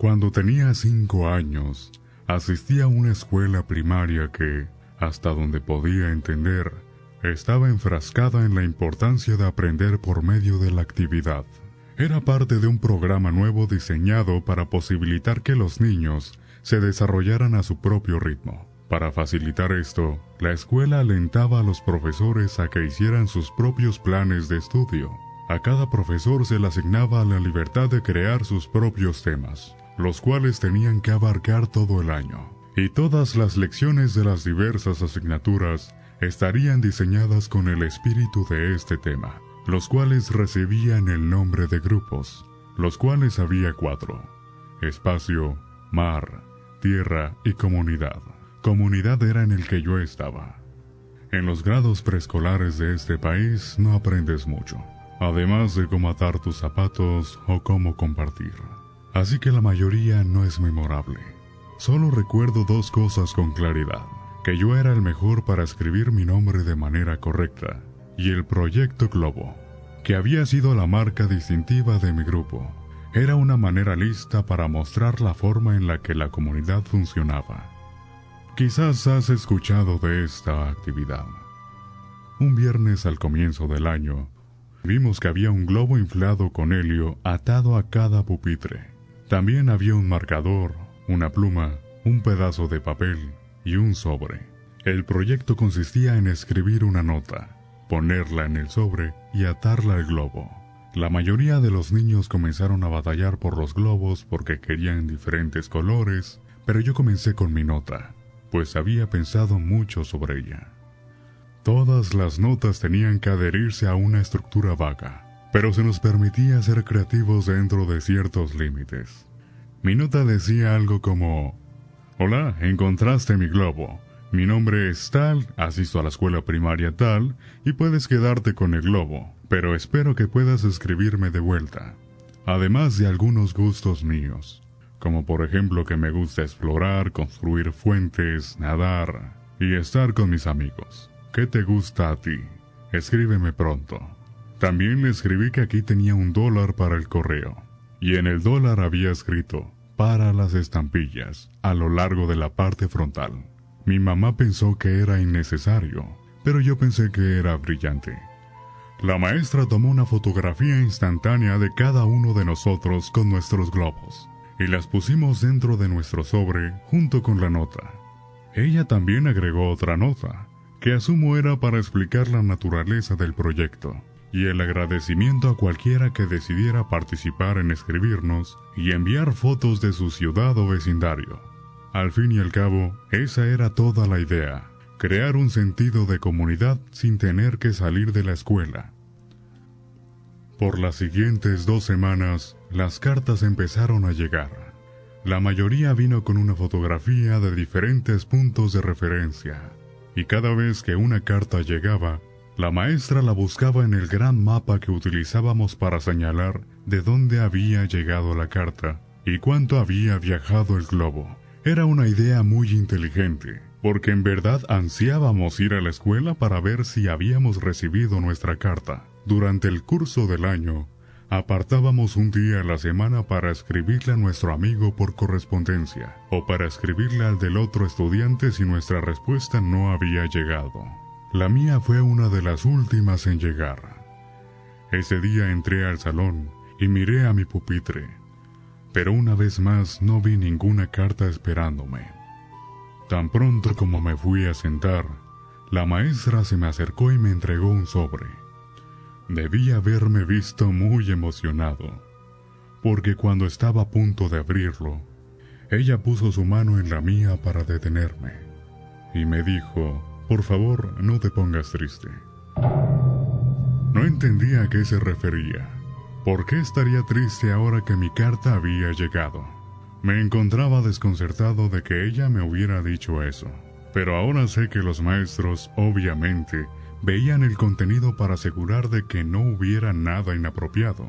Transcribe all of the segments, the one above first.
Cuando tenía 5 años, asistí a una escuela primaria que, hasta donde podía entender, estaba enfrascada en la importancia de aprender por medio de la actividad. Era parte de un programa nuevo diseñado para posibilitar que los niños se desarrollaran a su propio ritmo. Para facilitar esto, la escuela alentaba a los profesores a que hicieran sus propios planes de estudio. A cada profesor se le asignaba la libertad de crear sus propios temas, los cuales tenían que abarcar todo el año. Y todas las lecciones de las diversas asignaturas estarían diseñadas con el espíritu de este tema, los cuales recibían el nombre de grupos, los cuales había 4: espacio, mar, tierra y comunidad. Comunidad era en el que yo estaba. En los grados preescolares de este país no aprendes mucho, además de cómo atar tus zapatos o cómo compartir. Así que la mayoría no es memorable. Solo recuerdo 2 cosas con claridad: que yo era el mejor para escribir mi nombre de manera correcta, y el Proyecto Globo, que había sido la marca distintiva de mi grupo. Era una manera lista para mostrar la forma en la que la comunidad funcionaba. Quizás has escuchado de esta actividad. Un viernes al comienzo del año, vimos que había un globo inflado con helio atado a cada pupitre. También había un marcador, una pluma, un pedazo de papel y un sobre. El proyecto consistía en escribir una nota, ponerla en el sobre y atarla al globo. La mayoría de los niños comenzaron a batallar por los globos porque querían diferentes colores, pero yo comencé con mi nota, pues había pensado mucho sobre ella. Todas las notas tenían que adherirse a una estructura vaga, pero se nos permitía ser creativos dentro de ciertos límites. Mi nota decía algo como: hola, encontraste mi globo. Mi nombre es tal, asisto a la escuela primaria tal, y puedes quedarte con el globo, pero espero que puedas escribirme de vuelta. Además de algunos gustos míos, como por ejemplo que me gusta explorar, construir fuentes, nadar y estar con mis amigos. ¿Qué te gusta a ti? Escríbeme pronto. También le escribí que aquí tenía $1 para el correo, y en el dólar había escrito: para las estampillas, a lo largo de la parte frontal. Mi mamá pensó que era innecesario, pero yo pensé que era brillante. La maestra tomó una fotografía instantánea de cada uno de nosotros con nuestros globos, y las pusimos dentro de nuestro sobre junto con la nota. Ella también agregó otra nota, que asumo era para explicar la naturaleza del proyecto, y el agradecimiento a cualquiera que decidiera participar en escribirnos y enviar fotos de su ciudad o vecindario. Al fin y al cabo, esa era toda la idea: crear un sentido de comunidad sin tener que salir de la escuela. Por las siguientes 2 semanas, las cartas empezaron a llegar. La mayoría vino con una fotografía de diferentes puntos de referencia, y cada vez que una carta llegaba, la maestra la buscaba en el gran mapa que utilizábamos para señalar de dónde había llegado la carta y cuánto había viajado el globo. Era una idea muy inteligente, porque en verdad ansiábamos ir a la escuela para ver si habíamos recibido nuestra carta. Durante el curso del año, apartábamos un día a la semana para escribirle a nuestro amigo por correspondencia, o para escribirle al del otro estudiante si nuestra respuesta no había llegado. La mía fue una de las últimas en llegar. Ese día entré al salón y miré a mi pupitre, pero una vez más no vi ninguna carta esperándome. Tan pronto como me fui a sentar, la maestra se me acercó y me entregó un sobre. Debí haberme visto muy emocionado, porque cuando estaba a punto de abrirlo, ella puso su mano en la mía para detenerme, y me dijo: por favor, no te pongas triste. No entendía a qué se refería. ¿Por qué estaría triste ahora que mi carta había llegado? Me encontraba desconcertado de que ella me hubiera dicho eso, pero ahora sé que los maestros, obviamente, veían el contenido para asegurar de que no hubiera nada inapropiado.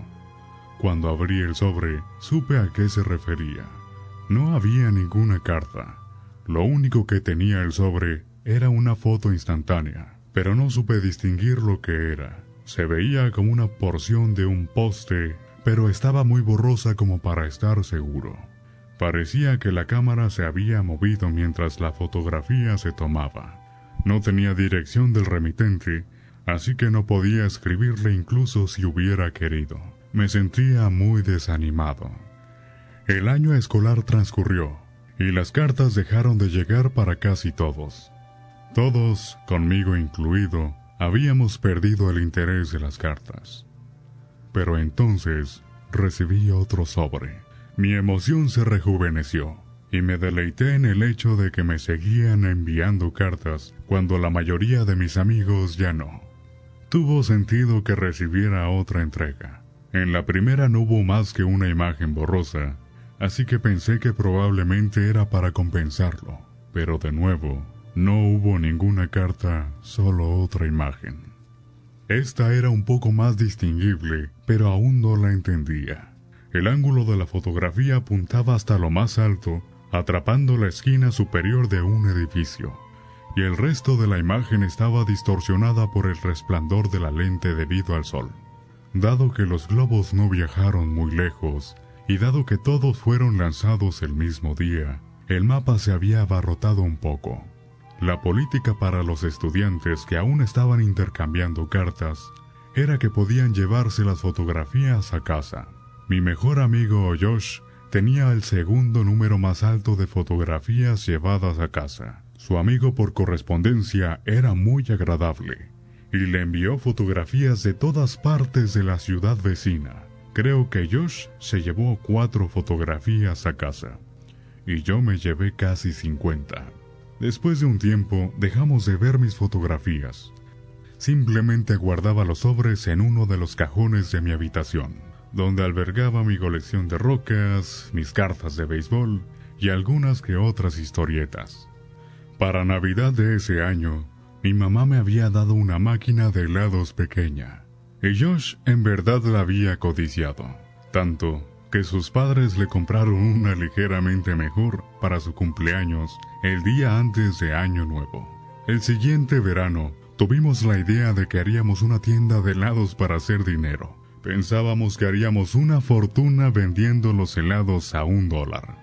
Cuando abrí el sobre, supe a qué se refería. No había ninguna carta. Lo único que tenía el sobre era una foto instantánea, pero no supe distinguir lo que era. Se veía como una porción de un poste, pero estaba muy borrosa como para estar seguro. Parecía que la cámara se había movido mientras la fotografía se tomaba. No tenía dirección del remitente, así que no podía escribirle incluso si hubiera querido. Me sentía muy desanimado. El año escolar transcurrió, y las cartas dejaron de llegar para casi todos. Todos, conmigo incluido, habíamos perdido el interés de las cartas. Pero entonces recibí otro sobre. Mi emoción se rejuveneció, y me deleité en el hecho de que me seguían enviando cartas cuando la mayoría de mis amigos ya no. Tuvo sentido que recibiera otra entrega. En la primera no hubo más que una imagen borrosa, así que pensé que probablemente era para compensarlo. Pero de nuevo, no hubo ninguna carta, solo otra imagen. Esta era un poco más distinguible, pero aún no la entendía. El ángulo de la fotografía apuntaba hasta lo más alto, atrapando la esquina superior de un edificio, y el resto de la imagen estaba distorsionada por el resplandor de la lente debido al sol. Dado que los globos no viajaron muy lejos, y dado que todos fueron lanzados el mismo día, el mapa se había abarrotado un poco. La política para los estudiantes que aún estaban intercambiando cartas era que podían llevarse las fotografías a casa. Mi mejor amigo Josh tenía el segundo número más alto de fotografías llevadas a casa. Su amigo por correspondencia era muy agradable y le envió fotografías de todas partes de la ciudad vecina. Creo que Josh se llevó 4 fotografías a casa y yo me llevé casi 50. Después de un tiempo dejamos de ver mis fotografías. Simplemente guardaba los sobres en uno de los cajones de mi habitación, donde albergaba mi colección de rocas, mis cartas de béisbol y algunas que otras historietas. Para Navidad de ese año, mi mamá me había dado una máquina de helados pequeña, y Josh en verdad la había codiciado, tanto que sus padres le compraron una ligeramente mejor para su cumpleaños el día antes de Año Nuevo. El siguiente verano, tuvimos la idea de que haríamos una tienda de helados para hacer dinero. Pensábamos que haríamos una fortuna vendiendo los helados a $1.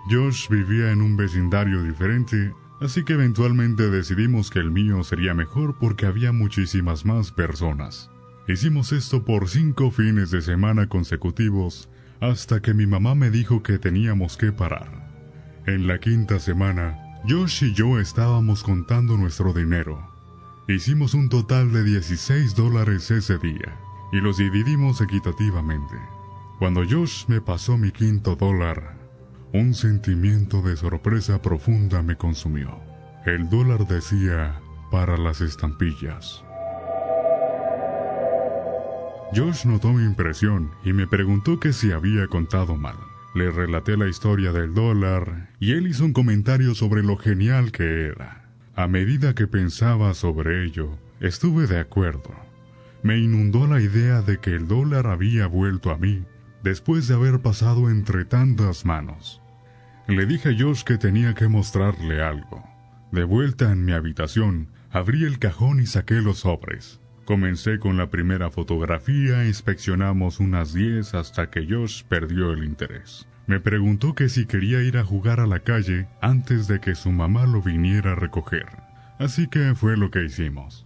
Josh vivía en un vecindario diferente, así que eventualmente decidimos que el mío sería mejor porque había muchísimas más personas. Hicimos esto por 5 fines de semana consecutivos, hasta que mi mamá me dijo que teníamos que parar. En la 5ª semana, Josh y yo estábamos contando nuestro dinero. Hicimos un total de $16 ese día, y los dividimos equitativamente. Cuando Josh me pasó mi $5, un sentimiento de sorpresa profunda me consumió. El dólar decía, para las estampillas. Josh notó mi impresión y me preguntó que si había contado mal. Le relaté la historia del dólar y él hizo un comentario sobre lo genial que era. A medida que pensaba sobre ello, estuve de acuerdo. Me inundó la idea de que el dólar había vuelto a mí después de haber pasado entre tantas manos. Le dije a Josh que tenía que mostrarle algo. De vuelta en mi habitación, abrí el cajón y saqué los sobres. Comencé con la primera fotografía e inspeccionamos unas 10 hasta que Josh perdió el interés. Me preguntó que si quería ir a jugar a la calle antes de que su mamá lo viniera a recoger. Así que fue lo que hicimos.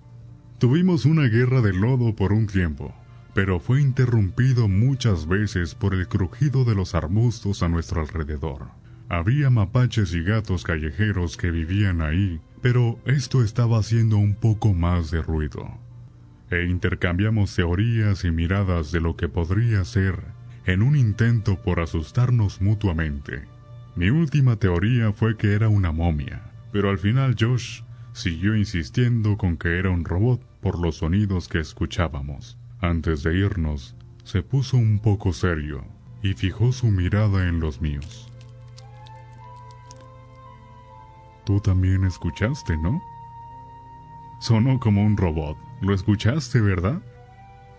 Tuvimos una guerra de lodo por un tiempo, pero fue interrumpido muchas veces por el crujido de los arbustos a nuestro alrededor. Había mapaches y gatos callejeros que vivían ahí, pero esto estaba haciendo un poco más de ruido. Intercambiamos teorías y miradas de lo que podría ser, en un intento por asustarnos mutuamente. Mi última teoría fue que era una momia, pero al final Josh siguió insistiendo con que era un robot por los sonidos que escuchábamos. Antes de irnos, se puso un poco serio y fijó su mirada en los míos. Tú también escuchaste, ¿no? Sonó como un robot. ¿Lo escuchaste, verdad?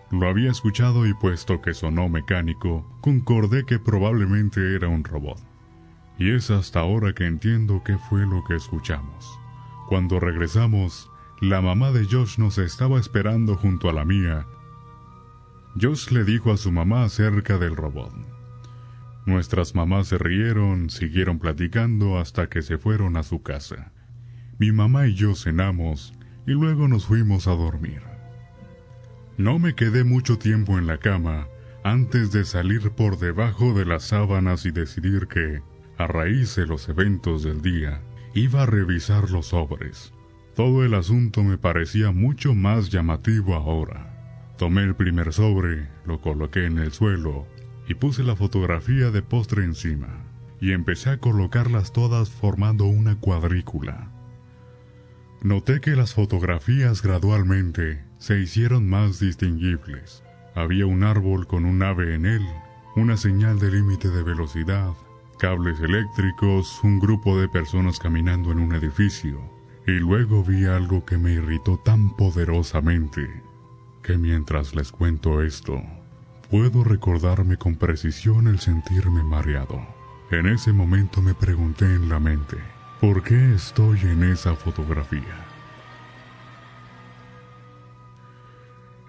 Lo había escuchado y puesto que sonó mecánico, concordé que probablemente era un robot. Y es hasta ahora que entiendo qué fue lo que escuchamos. Cuando regresamos, la mamá de Josh nos estaba esperando junto a la mía. Josh le dijo a su mamá acerca del robot. Nuestras mamás se rieron, siguieron platicando hasta que se fueron a su casa. Mi mamá y yo cenamos y luego nos fuimos a dormir. No me quedé mucho tiempo en la cama antes de salir por debajo de las sábanas y decidir que, a raíz de los eventos del día, iba a revisar los sobres. Todo el asunto me parecía mucho más llamativo ahora. Tomé el primer sobre, lo coloqué en el suelo y puse la fotografía de postre encima, y empecé a colocarlas todas formando una cuadrícula. Noté que las fotografías gradualmente se hicieron más distinguibles. Había un árbol con un ave en él, una señal de límite de velocidad, cables eléctricos, un grupo de personas caminando en un edificio, y luego vi algo que me irritó tan poderosamente que mientras les cuento esto, puedo recordarme con precisión el sentirme mareado. En ese momento me pregunté en la mente, ¿por qué estoy en esa fotografía?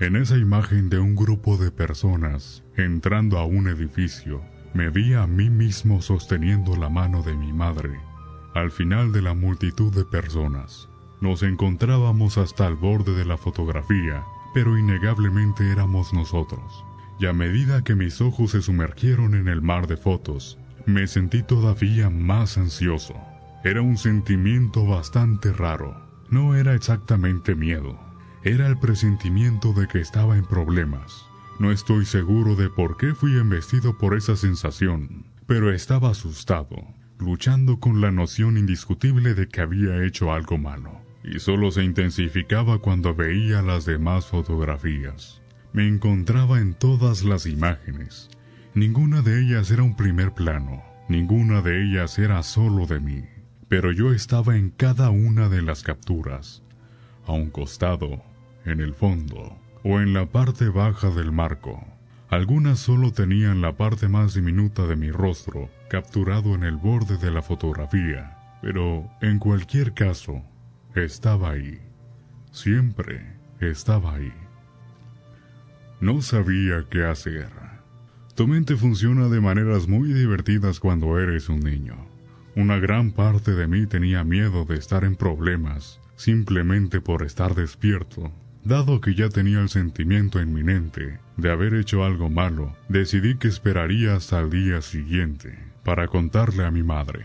En esa imagen de un grupo de personas entrando a un edificio, me vi a mí mismo sosteniendo la mano de mi madre. Al final de la multitud de personas, nos encontrábamos hasta el borde de la fotografía, pero innegablemente éramos nosotros. Y a medida que mis ojos se sumergieron en el mar de fotos, me sentí todavía más ansioso. Era un sentimiento bastante raro. No era exactamente miedo. Era el presentimiento de que estaba en problemas. No estoy seguro de por qué fui embestido por esa sensación, pero estaba asustado, luchando con la noción indiscutible de que había hecho algo malo, y solo se intensificaba cuando veía las demás fotografías. Me encontraba en todas las imágenes. Ninguna de ellas era un primer plano, ninguna de ellas era solo de mí, pero yo estaba en cada una de las capturas, a un costado, en el fondo, o en la parte baja del marco. Algunas solo tenían la parte más diminuta de mi rostro capturado en el borde de la fotografía, pero en cualquier caso, estaba ahí. Siempre estaba ahí. No sabía qué hacer. Tu mente funciona de maneras muy divertidas cuando eres un niño. Una gran parte de mí tenía miedo de estar en problemas simplemente por estar despierto. Dado que ya tenía el sentimiento inminente de haber hecho algo malo, decidí que esperaría hasta el día siguiente para contarle a mi madre.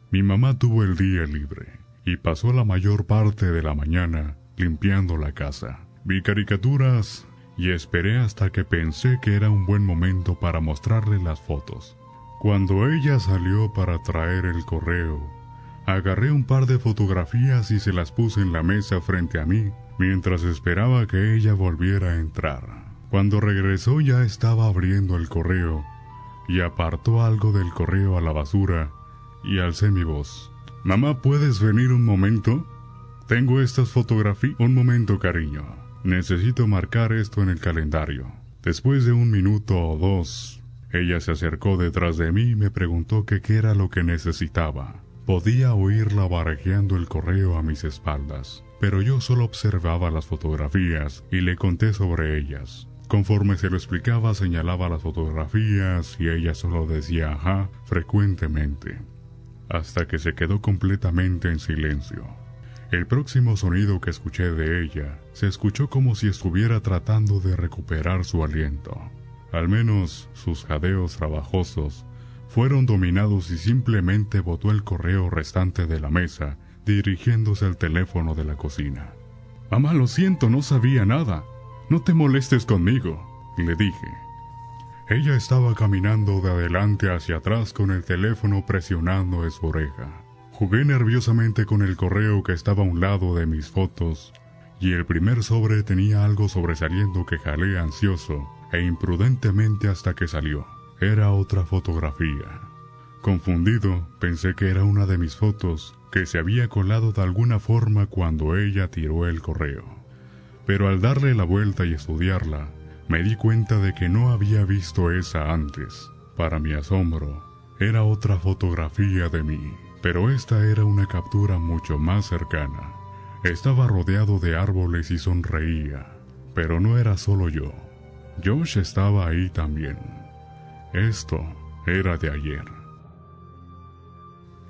Mi mamá tuvo el día libre y pasó la mayor parte de la mañana limpiando la casa. Vi caricaturas y esperé hasta que pensé que era un buen momento para mostrarle las fotos. Cuando ella salió para traer el correo, agarré un par de fotografías y se las puse en la mesa frente a mí, mientras esperaba que ella volviera a entrar. Cuando regresó ya estaba abriendo el correo, y apartó algo del correo a la basura, y alcé mi voz. «Mamá, ¿puedes venir un momento? Tengo estas fotografías». «Un momento, cariño. Necesito marcar esto en el calendario». Después de 1 minuto o 2, ella se acercó detrás de mí y me preguntó que qué era lo que necesitaba. Podía oírla barajeando el correo a mis espaldas, pero yo solo observaba las fotografías y le conté sobre ellas. Conforme se lo explicaba, señalaba las fotografías y ella solo decía ajá frecuentemente, hasta que se quedó completamente en silencio. El próximo sonido que escuché de ella se escuchó como si estuviera tratando de recuperar su aliento. Al menos sus jadeos trabajosos fueron dominados y simplemente botó el correo restante de la mesa, dirigiéndose al teléfono de la cocina. «Mamá, lo siento, no sabía nada. No te molestes conmigo», le dije. Ella estaba caminando de adelante hacia atrás con el teléfono presionando en su oreja. Jugué nerviosamente con el correo que estaba a un lado de mis fotos, y el primer sobre tenía algo sobresaliendo que jalé ansioso e imprudentemente hasta que salió. Era otra fotografía. Confundido, pensé que era una de mis fotos que se había colado de alguna forma cuando ella tiró el correo. Pero al darle la vuelta y estudiarla, me di cuenta de que no había visto esa antes. Para mi asombro, era otra fotografía de mí, pero esta era una captura mucho más cercana. Estaba rodeado de árboles y sonreía, pero no era solo yo. Josh estaba ahí también. Esto era de ayer.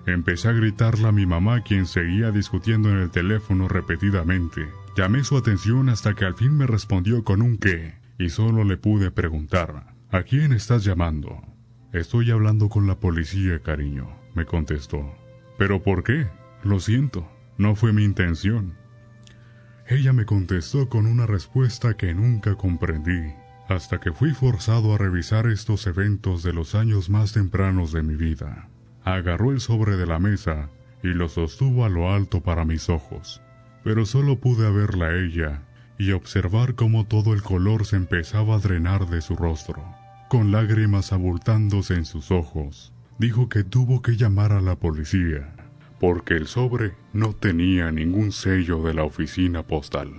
Empecé a gritarle a mi mamá, quien seguía discutiendo en el teléfono repetidamente. Llamé su atención hasta que al fin me respondió con un qué, y solo le pude preguntar: ¿a quién estás llamando? Estoy hablando con la policía, cariño, me contestó. ¿Pero por qué? Lo siento, no fue mi intención. Ella me contestó con una respuesta que nunca comprendí, hasta que fui forzado a revisar estos eventos de los años más tempranos de mi vida. Agarró el sobre de la mesa y lo sostuvo a lo alto para mis ojos, pero solo pude verla a ella y observar cómo todo el color se empezaba a drenar de su rostro. Con lágrimas abultándose en sus ojos, dijo que tuvo que llamar a la policía, porque el sobre no tenía ningún sello de la oficina postal.